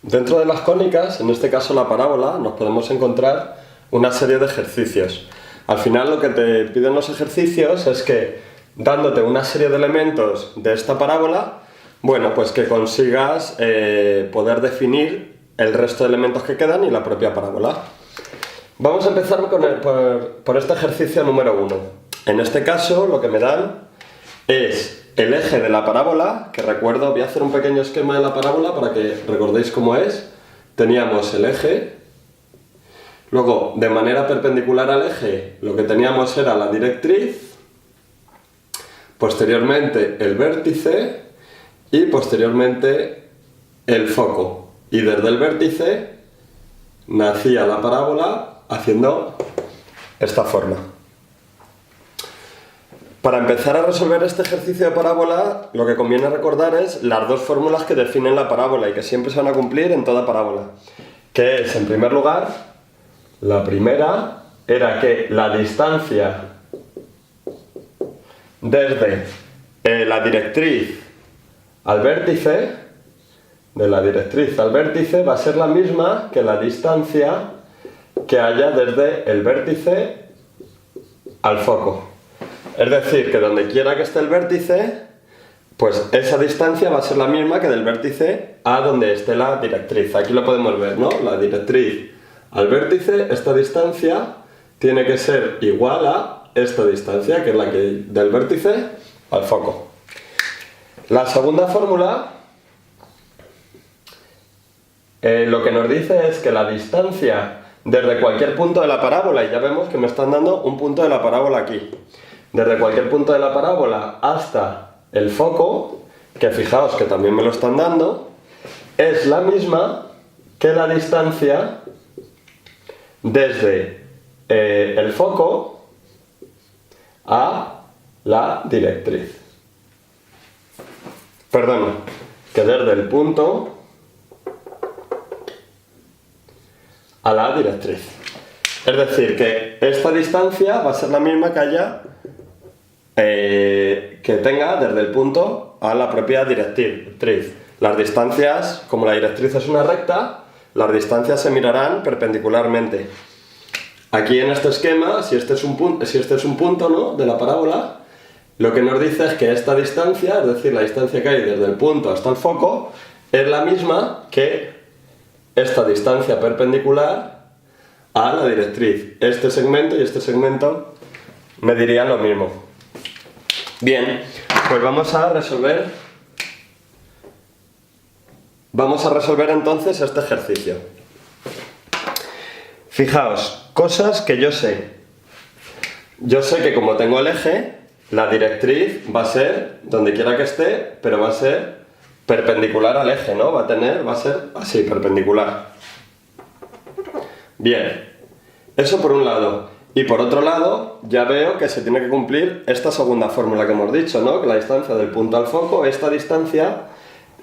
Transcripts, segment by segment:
Dentro de las cónicas, en este caso la parábola, nos podemos encontrar una serie de ejercicios. Al final lo que te piden los ejercicios es que, dándote una serie de elementos de esta parábola, bueno, pues que consigas poder definir el resto de elementos que quedan y la propia parábola. Vamos a empezar por este ejercicio número 1. En este caso lo que me dan es el eje de la parábola, que recuerdo, voy a hacer un pequeño esquema de la parábola para que recordéis cómo es. Teníamos el eje, luego de manera perpendicular al eje lo que teníamos era la directriz, posteriormente el vértice y posteriormente el foco. Y desde el vértice nacía la parábola haciendo esta forma. Para empezar a resolver este ejercicio de parábola, lo que conviene recordar es las dos fórmulas que definen la parábola y que siempre se van a cumplir en toda parábola. Que es, en primer lugar, la primera era que la distancia desde la directriz al vértice, de la directriz al vértice, va a ser la misma que la distancia que haya desde el vértice al foco. Es decir, que donde quiera que esté el vértice, pues esa distancia va a ser la misma que del vértice a donde esté la directriz. Aquí lo podemos ver, ¿no? La directriz al vértice, esta distancia tiene que ser igual a esta distancia, que es la que del vértice al foco. La segunda fórmula lo que nos dice es que la distancia desde cualquier punto de la parábola, y ya vemos que me están dando un punto de la parábola aquí, desde cualquier punto de la parábola hasta el foco, que fijaos que también me lo están dando, es la misma que la distancia desde el foco a la directriz. Perdón, que desde el punto a la directriz. Es decir, que esta distancia va a ser la misma que haya que tenga desde el punto a la propia directriz. Las distancias, como la directriz es una recta, las distancias se mirarán perpendicularmente. Aquí en este esquema, si este es un punto, ¿no?, de la parábola, lo que nos dice es que esta distancia, es decir, la distancia que hay desde el punto hasta el foco, es la misma que esta distancia perpendicular a la directriz. Este segmento y este segmento me dirían lo mismo. Bien, pues vamos a resolver entonces este ejercicio. Fijaos, cosas que yo sé. Yo sé que como tengo el eje, la directriz va a ser, donde quiera que esté, pero va a ser perpendicular al eje, ¿no? Va a ser así, perpendicular. Bien, eso por un lado. Y por otro lado, ya veo que se tiene que cumplir esta segunda fórmula que hemos dicho, ¿no? Que la distancia del punto al foco, esta distancia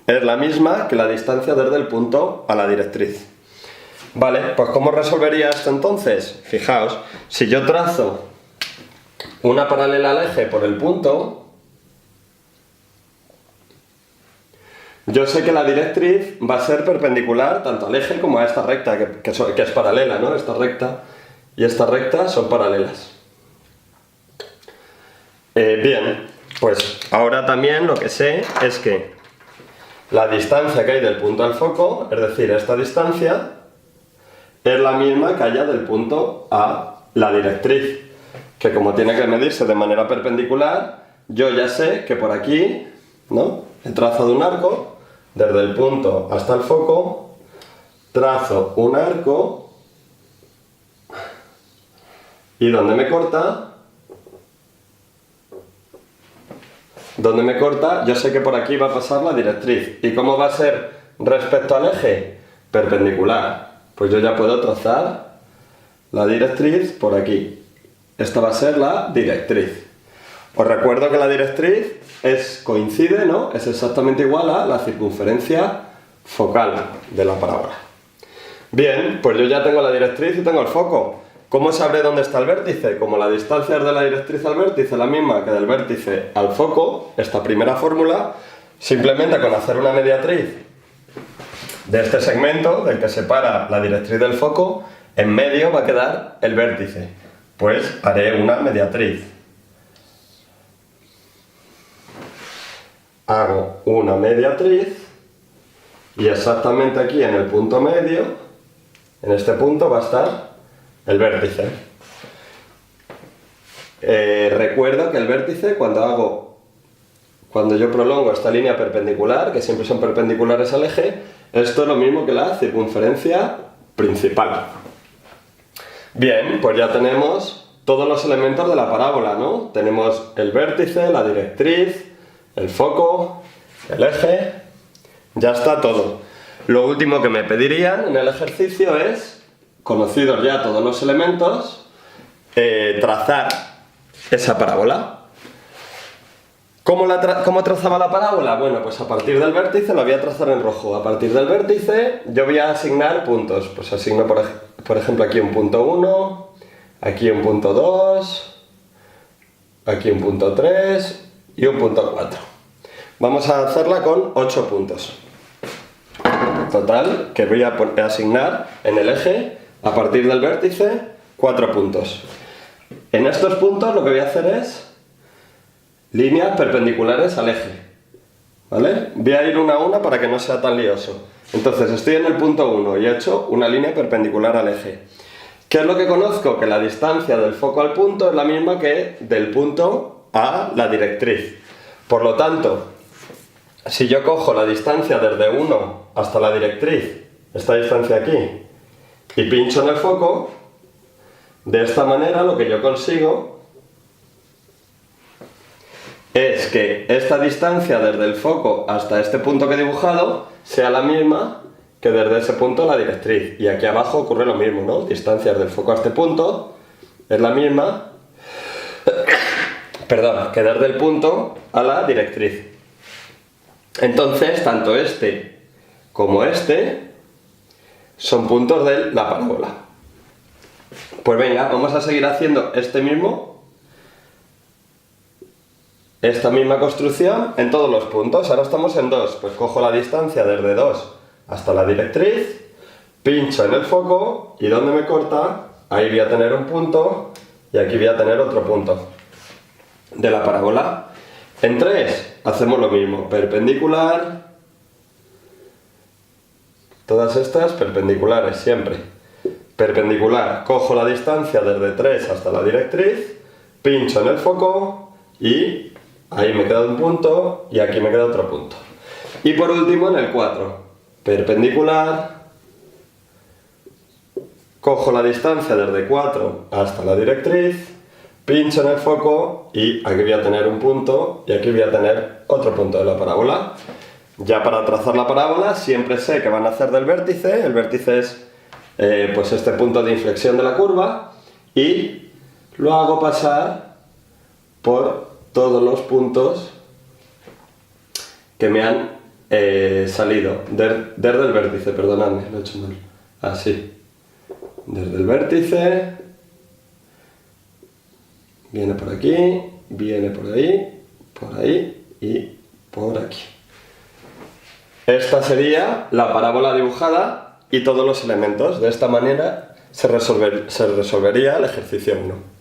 es la misma que la distancia desde el punto a la directriz. Vale, pues ¿cómo resolvería esto entonces? Fijaos, si yo trazo una paralela al eje por el punto, yo sé que la directriz va a ser perpendicular tanto al eje como a esta recta, que es paralela, ¿no? Esta recta y esta recta son paralelas. Bien, pues ahora también lo que sé es que la distancia que hay del punto al foco, es decir, esta distancia, es la misma que haya del punto a la directriz, que como tiene que medirse de manera perpendicular, yo ya sé que por aquí, ¿no?, he trazado un arco, desde el punto hasta el foco, trazo un arco, y donde me corta, yo sé que por aquí va a pasar la directriz. ¿Y cómo va a ser respecto al eje? Perpendicular. Pues yo ya puedo trazar la directriz por aquí. Esta va a ser la directriz. Os recuerdo que la directriz coincide, ¿no?, es exactamente igual a la circunferencia focal de la parábola. Bien, pues yo ya tengo la directriz y tengo el foco. ¿Cómo sabré dónde está el vértice? Como la distancia de la directriz al vértice es la misma que del vértice al foco, esta primera fórmula, simplemente con hacer una mediatriz de este segmento, del que separa la directriz del foco, en medio va a quedar el vértice. Pues haré una mediatriz. Hago una mediatriz y exactamente aquí en el punto medio, en este punto va a estar el vértice. Recuerdo que el vértice cuando yo prolongo esta línea perpendicular, que siempre son perpendiculares al eje, esto es lo mismo que la circunferencia principal. Bien, pues ya tenemos todos los elementos de la parábola, ¿no? Tenemos el vértice, la directriz, el foco, el eje, ya está todo. Lo último que me pedirían en el ejercicio es, conocidos ya todos los elementos, trazar esa parábola. ¿Cómo trazaba la parábola? Bueno, pues a partir del vértice lo voy a trazar en rojo. A partir del vértice yo voy a asignar puntos. Pues asigno, por ejemplo, aquí un punto 1, aquí un punto 2, aquí un punto 3 y un punto 4. Vamos a hacerla con 8 puntos. Total, que voy a asignar en el eje, a partir del vértice, 4 puntos. En estos puntos lo que voy a hacer es líneas perpendiculares al eje, ¿vale? Voy a ir una a una para que no sea tan lioso. Entonces estoy en el punto 1 y he hecho una línea perpendicular al eje. ¿Qué es lo que conozco? Que la distancia del foco al punto es la misma que del punto a la directriz. Por lo tanto, si yo cojo la distancia desde 1 hasta la directriz, esta distancia aquí, y pincho en el foco, de esta manera lo que yo consigo es que esta distancia desde el foco hasta este punto que he dibujado sea la misma que desde ese punto a la directriz. Y aquí abajo ocurre lo mismo, ¿no? Distancias del foco a este punto es la misma, perdón, que desde el punto a la directriz. Entonces, tanto este como este son puntos de la parábola. Pues venga, vamos a seguir haciendo esta misma construcción en todos los puntos. Ahora estamos en 2, pues cojo la distancia desde 2 hasta la directriz, pincho en el foco y donde me corta, ahí voy a tener un punto y aquí voy a tener otro punto de la parábola. En 3 hacemos lo mismo, perpendicular, todas estas perpendiculares siempre. Perpendicular, cojo la distancia desde 3 hasta la directriz, pincho en el foco y ahí me queda un punto y aquí me queda otro punto. Y por último en el 4, perpendicular, cojo la distancia desde 4 hasta la directriz, pincho en el foco y aquí voy a tener un punto y aquí voy a tener otro punto de la parábola. Ya para trazar la parábola siempre sé que van a hacer del vértice, el vértice es pues este punto de inflexión de la curva y lo hago pasar por todos los puntos que me han salido desde el vértice, perdonadme, lo he hecho mal, así, desde el vértice, viene por aquí, viene por ahí y por aquí. Esta sería la parábola dibujada y todos los elementos. De esta manera se resolvería el ejercicio 1.